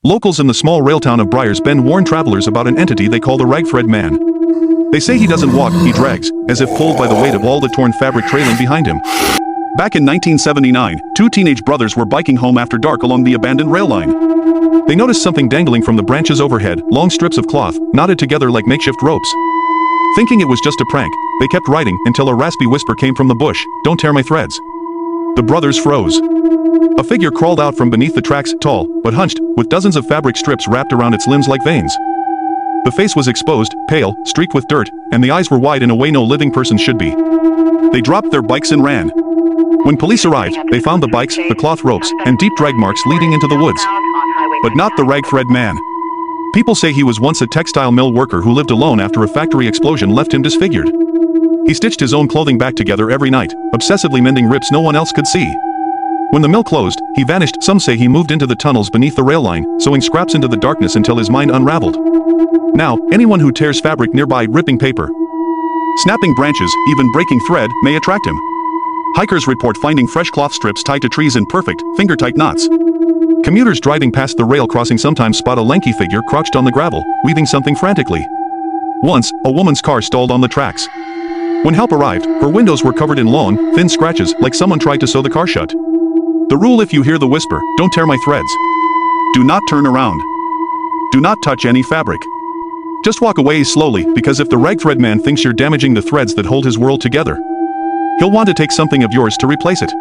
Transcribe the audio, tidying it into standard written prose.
Locals in the small rail town of Briar's Bend warn travelers about an entity they call the Rag Thread Man. They say he doesn't walk, he drags, as if pulled by the weight of all the torn fabric trailing behind him. Back in 1979, two teenage brothers were biking home after dark along the abandoned rail line. They noticed something dangling from the branches overhead, long strips of cloth, knotted together like makeshift ropes. Thinking it was just a prank, they kept riding until a raspy whisper came from the bush, "Don't tear my threads." The brothers froze. A figure crawled out from beneath the tracks, tall, but hunched, with dozens of fabric strips wrapped around its limbs like veins. The face was exposed, pale, streaked with dirt, and the eyes were wide in a way no living person should be. They dropped their bikes and ran. When police arrived, they found the bikes, the cloth ropes, and deep drag marks leading into the woods. But not the Rag Thread Man. People say he was once a textile mill worker who lived alone after a factory explosion left him disfigured. He stitched his own clothing back together every night, obsessively mending rips no one else could see. When the mill closed, he vanished. Some say he moved into the tunnels beneath the rail line, sewing scraps into the darkness until his mind unraveled. Now, anyone who tears fabric nearby, ripping paper, snapping branches, even breaking thread, may attract him. Hikers report finding fresh cloth strips tied to trees in perfect, finger-tight knots. Commuters driving past the rail crossing sometimes spot a lanky figure crouched on the gravel, weaving something frantically. Once, a woman's car stalled on the tracks. When help arrived, her windows were covered in long, thin scratches, like someone tried to sew the car shut. The rule: if you hear the whisper, "Don't tear my threads," do not turn around. Do not touch any fabric. Just walk away slowly, because if the Rag Thread Man thinks you're damaging the threads that hold his world together, he'll want to take something of yours to replace it.